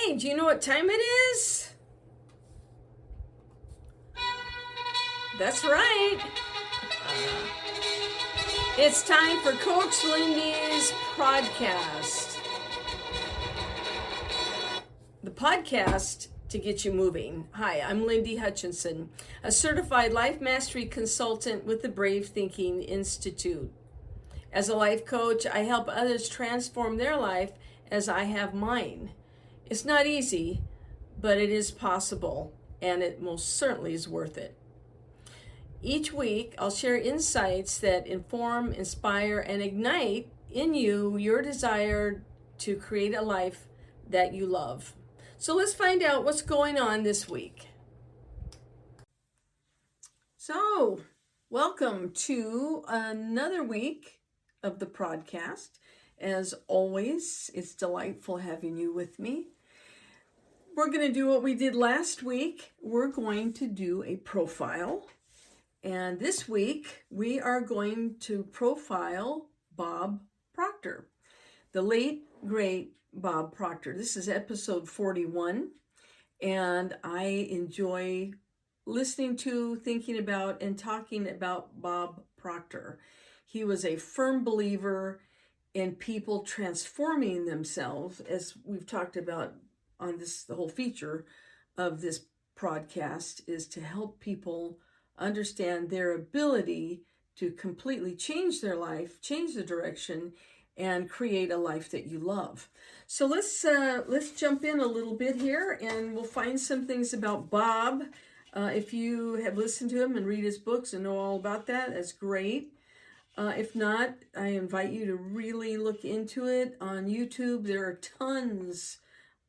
Hey, do you know what time it is? That's right. It's time for Coach Lindy's podcast. The podcast to get you moving. Hi, I'm Lindy Hutchinson, a certified life mastery consultant with the Brave Thinking Institute. As a life coach, I help others transform their life as I have mine. It's not easy, but it is possible, and it most certainly is worth it. Each week, I'll share insights that inform, inspire, and ignite in you your desire to create a life that you love. So let's find out what's going on this week. So, welcome to another week of the podcast. As always, it's delightful having you with me. We're going to do what we did last week. We're going to do a profile. And this week, we are going to profile Bob Proctor, the late, great Bob Proctor. This is episode 41, and I enjoy listening to, thinking about, and talking about Bob Proctor. He was a firm believer in people transforming themselves, as we've talked about on this, the whole feature of this podcast is to help people understand their ability to completely change their life, change the direction, and create a life that you love. So let's jump in a little bit here, and we'll find some things about Bob. If you have listened to him and read his books and know all about that, that's great. If not, I invite you to really look into it on YouTube. There are tons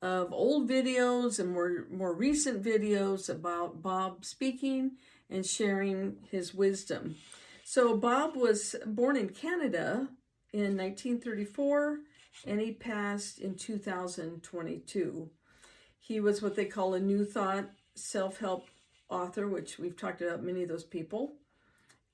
of old videos and more recent videos about Bob speaking and sharing his wisdom. So Bob was born in Canada in 1934, and he passed in 2022. He was what they call a New Thought self-help author, which we've talked about many of those people.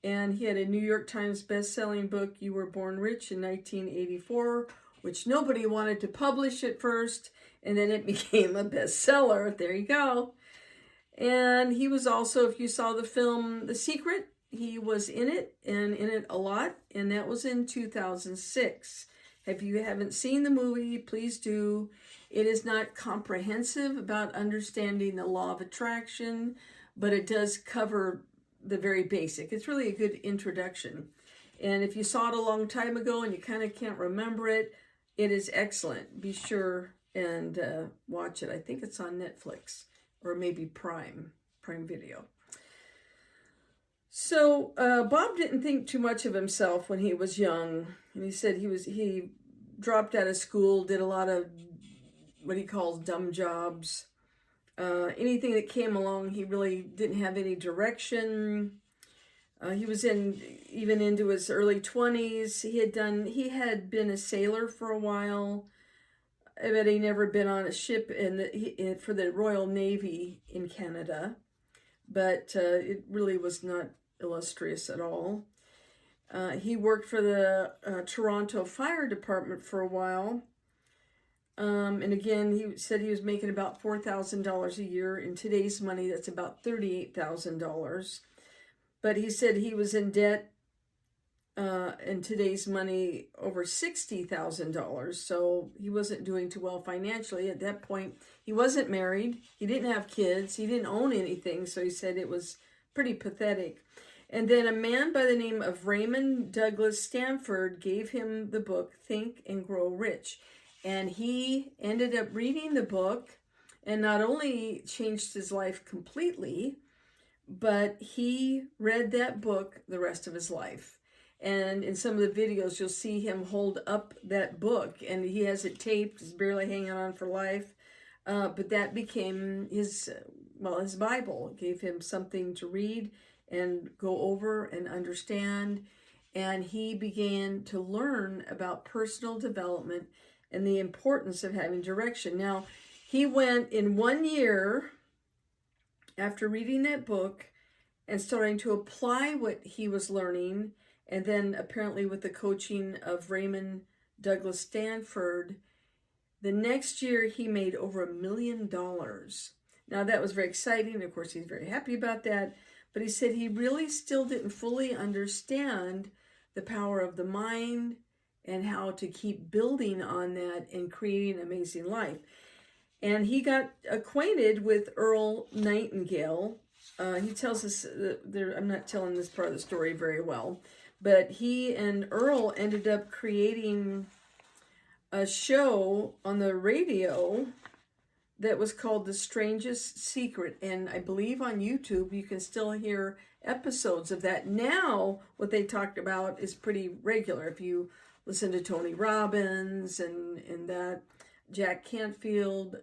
And he had a New York Times best-selling book, You Were Born Rich, in 1984, which nobody wanted to publish at first, and then it became a bestseller. There you go. And he was also, if you saw the film The Secret, he was in it, and in it a lot, and that was in 2006. If you haven't seen the movie, please do. It is not comprehensive about understanding the law of attraction, but it does cover the very basic. It's really a good introduction. And if you saw it a long time ago and you kind of can't remember it, it is excellent. Be sure and watch it. I think it's on Netflix or maybe Prime Video. So Bob didn't think too much of himself when he was young. And he said he dropped out of school, did a lot of what he calls dumb jobs. Anything that came along, he really didn't have any direction. He was even into his early 20s. He had been a sailor for a while, but he never been on a ship for the Royal Navy in Canada. But it really was not illustrious at all. He worked for the Toronto Fire Department for a while. And again, he said he was making about $4,000 a year. In today's money, that's about $38,000. But he said he was in debt, in today's money, over $60,000. So he wasn't doing too well financially. At that point, he wasn't married. He didn't have kids. He didn't own anything. So he said it was pretty pathetic. And then a man by the name of Raymond Douglas Stanford gave him the book, Think and Grow Rich. And he ended up reading the book and not only changed his life completely, but he read that book the rest of his life. And in some of the videos, you'll see him hold up that book, and he has it taped. He's barely hanging on for life. But that became his Bible. It gave him something to read and go over and understand. And he began to learn about personal development and the importance of having direction. Now, he went in 1 year after reading that book and starting to apply what he was learning, and then apparently with the coaching of Raymond Douglas Stanford, The next year, he made over $1 million. Now, that was very exciting. Of course, he's very happy about that. But he said he really still didn't fully understand the power of the mind and how to keep building on that and creating an amazing life. And he got acquainted with Earl Nightingale. He tells us, I'm not telling this part of the story very well, but he and Earl ended up creating a show on the radio that was called The Strangest Secret. And I believe on YouTube you can still hear episodes of that. Now, what they talked about is pretty regular. If you listen to Tony Robbins and that, Jack Canfield,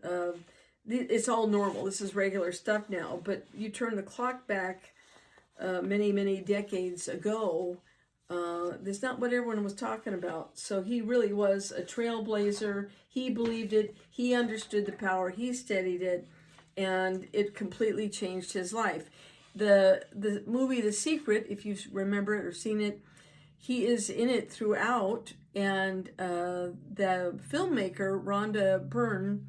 it's all normal. This is regular stuff now. But you turn the clock back many, many decades ago, that's not what everyone was talking about. So he really was a trailblazer. He believed it. He understood the power. He studied it, and it completely changed his life. The movie The Secret, if you remember it or seen it, he is in it throughout, and the filmmaker, Rhonda Byrne,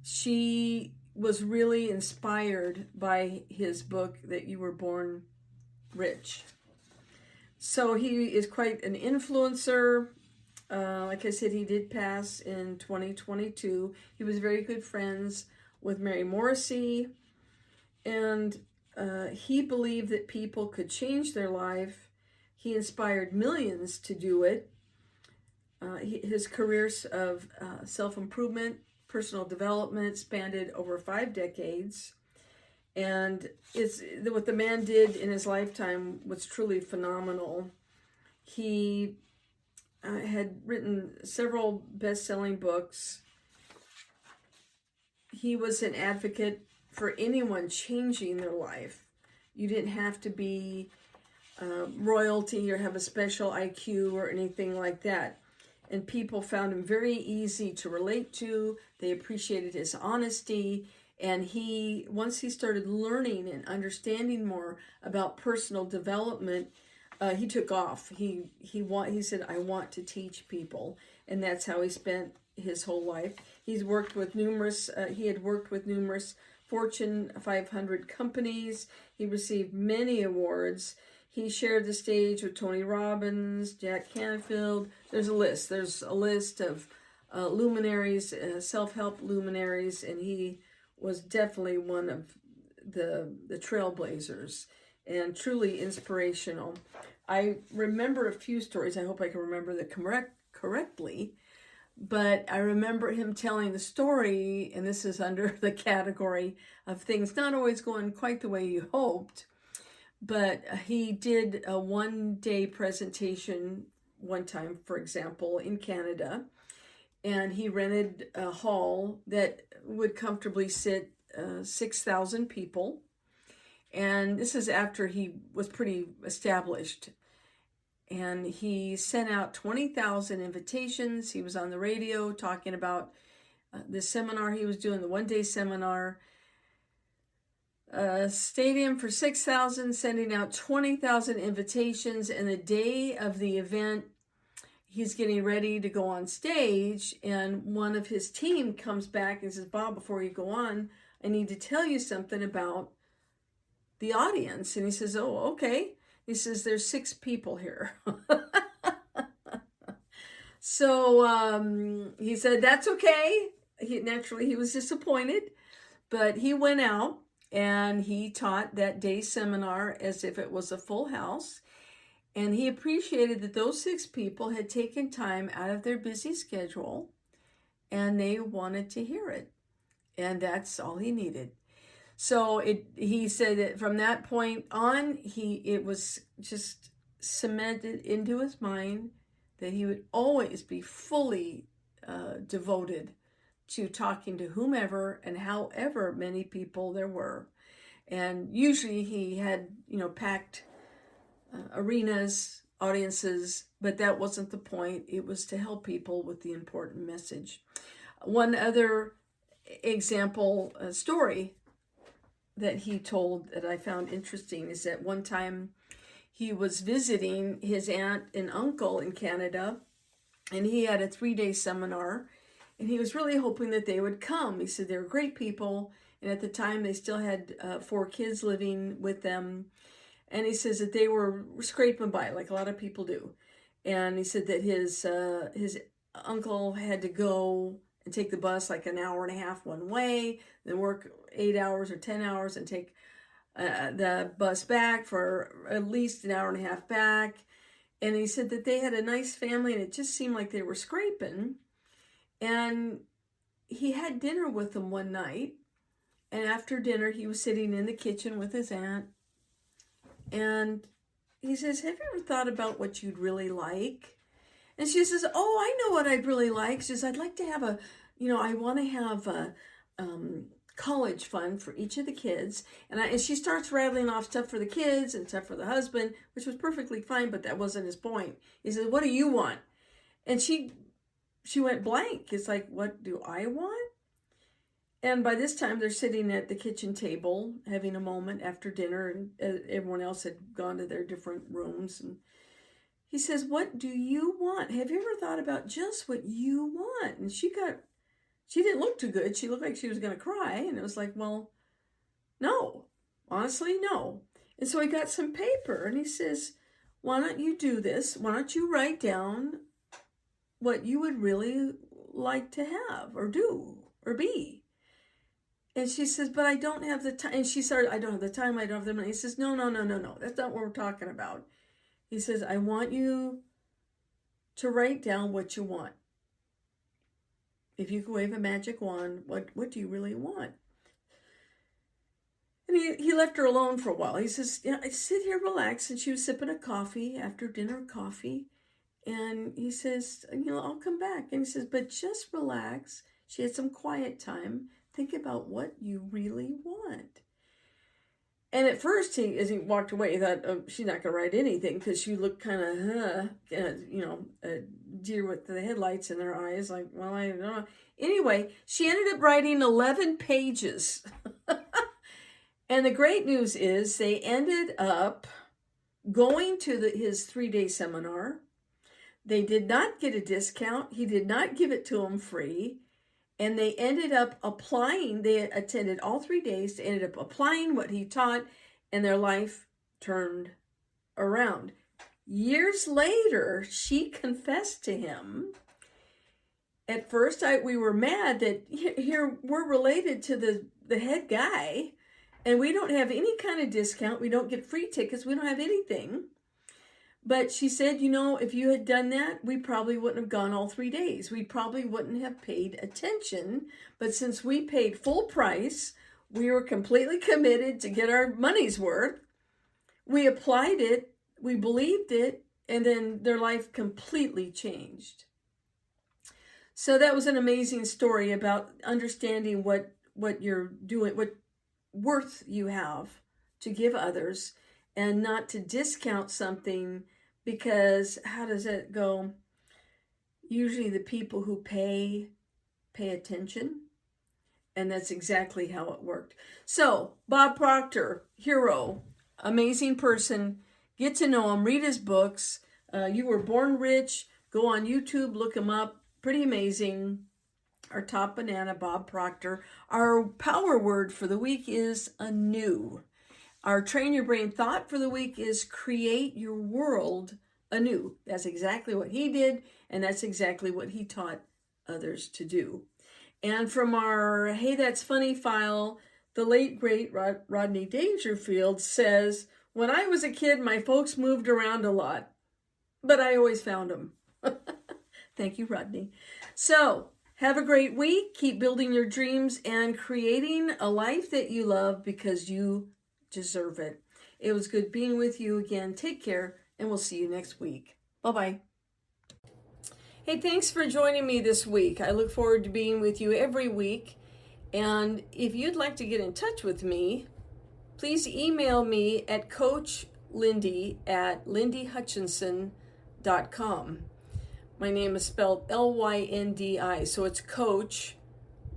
she was really inspired by his book, That You Were Born Rich. So he is quite an influencer. Like I said, he did pass in 2022. He was very good friends with Mary Morrissey, and he believed that people could change their life. He inspired millions to do it. His careers of self-improvement, personal development spanned over 5 decades. And what the man did in his lifetime was truly phenomenal. He had written several best-selling books. He was an advocate for anyone changing their life. You didn't have to be royalty or have a special IQ or anything like that. And people found him very easy to relate to. They appreciated his honesty. And once he started learning and understanding more about personal development, he took off. He said, I want to teach people. And that's how he spent his whole life. He had worked with numerous Fortune 500 companies. He received many awards. He shared the stage with Tony Robbins, Jack Canfield. There's a list of luminaries, self-help luminaries, and he was definitely one of the trailblazers and truly inspirational. I remember a few stories. I hope I can remember them correctly. But I remember him telling the story, and this is under the category of things not always going quite the way you hoped. But he did a one-day presentation one time, for example, in Canada. And he rented a hall that would comfortably sit 6,000 people. And this is after he was pretty established. And he sent out 20,000 invitations. He was on the radio talking about the seminar he was doing, the one-day seminar. Stadium for 6,000, sending out 20,000 invitations. And the day of the event, he's getting ready to go on stage, and one of his team comes back and says, Bob, before you go on, I need to tell you something about the audience. And he says, oh, okay. He says, there's 6 people here. So he said, that's okay. Naturally, he was disappointed, but he went out and he taught that day seminar as if it was a full house. And he appreciated that those 6 people had taken time out of their busy schedule and they wanted to hear it. And that's all he needed. So he said that from that point on, it was just cemented into his mind that he would always be fully devoted to talking to whomever and however many people there were. And usually he had, packed arenas, audiences, but that wasn't the point. It was to help people with the important message. One other example story that he told that I found interesting is that one time he was visiting his aunt and uncle in Canada, and he had a 3-day seminar, And he was really hoping that they would come. He said they were great people. And at the time, they still had 4 kids living with them. And he says that they were scraping by, like a lot of people do. And he said that his uncle had to go and take the bus like an hour and a half one way, then work 8 hours or 10 hours and take the bus back for at least an hour and a half back. And he said that they had a nice family, and it just seemed like they were scraping. And he had dinner with them one night. And after dinner, he was sitting in the kitchen with his aunt. And he says, have you ever thought about what you'd really like? And she says, oh, I know what I'd really like. She says, I'd like to have I want to have a college fund for each of the kids. And she starts rattling off stuff for the kids and stuff for the husband, which was perfectly fine, but that wasn't his point. He says, what do you want? And she went blank. It's like, what do I want? And by this time, they're sitting at the kitchen table, having a moment after dinner, and everyone else had gone to their different rooms. And he says, what do you want? Have you ever thought about just what you want? And she didn't look too good. She looked like she was going to cry. And it was like, well, no, honestly, no. And so he got some paper, and he says, why don't you do this? Why don't you write down what you would really like to have or do or be? And she says, but I don't have the time. And she started, I don't have the time. I don't have the money. He says, no. That's not what we're talking about. He says, I want you to write down what you want. If you could wave a magic wand, what do you really want? And he left her alone for a while. He says, I sit here, relax. And she was sipping a coffee, after dinner coffee. And he says, I'll come back. And he says, but just relax. She had some quiet time. Think about what you really want. And at first, as he walked away, he thought, oh, she's not going to write anything, because she looked kind of, a deer with the headlights in her eyes. Like, well, I don't know. Anyway, she ended up writing 11 pages. And the great news is they ended up going to his 3-day seminar. They did not get a discount. He did not give it to them free. And they ended up applying. They attended all 3 days. They ended up applying what he taught, and their life turned around. Years later, she confessed to him. At first, we were mad that here we're related to the head guy, and we don't have any kind of discount. We don't get free tickets. We don't have anything. But she said, if you had done that, we probably wouldn't have gone all 3 days. We probably wouldn't have paid attention. But since we paid full price, we were completely committed to get our money's worth. We applied it, we believed it, and then their life completely changed. So that was an amazing story about understanding what you're doing, what worth you have to give others, and not to discount something, because how does it go? Usually the people who pay attention, and that's exactly how it worked. So Bob Proctor, hero, amazing person. Get to know him, read his books. You Were Born Rich. Go on YouTube, look him up. Pretty amazing. Our top banana, Bob Proctor. Our power word for the week is anew. Our Train Your Brain thought for the week is create your world anew. That's exactly what he did, and that's exactly what he taught others to do. And from our Hey That's Funny file, the late, great Rodney Dangerfield says, when I was a kid, my folks moved around a lot, but I always found them. Thank you, Rodney. So, have a great week. Keep building your dreams and creating a life that you love, because you deserve it. It was good being with you again. Take care, and we'll see you next week. Bye-bye. Hey, thanks for joining me this week. I look forward to being with you every week. And if you'd like to get in touch with me, please email me at coachlindy@lindyhutchinson.com. My name is spelled L-Y-N-D-I, so it's Coach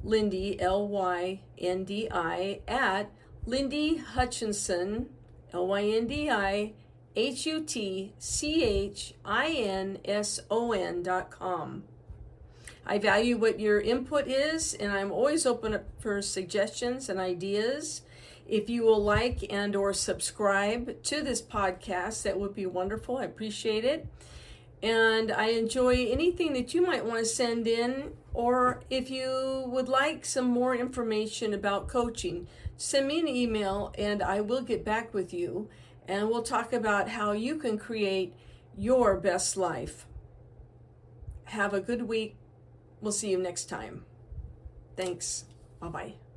Lindy, L-Y-N-D-I, at Lindy Hutchinson, LYNDI, HUTCHINSON.com. I value what your input is, and I'm always open up for suggestions and ideas. If you will like and or subscribe to this podcast, that would be wonderful. I appreciate it. And I enjoy anything that you might want to send in, or if you would like some more information about coaching, send me an email and I will get back with you, and we'll talk about how you can create your best life. Have a good week. We'll see you next time. Thanks. Bye-bye.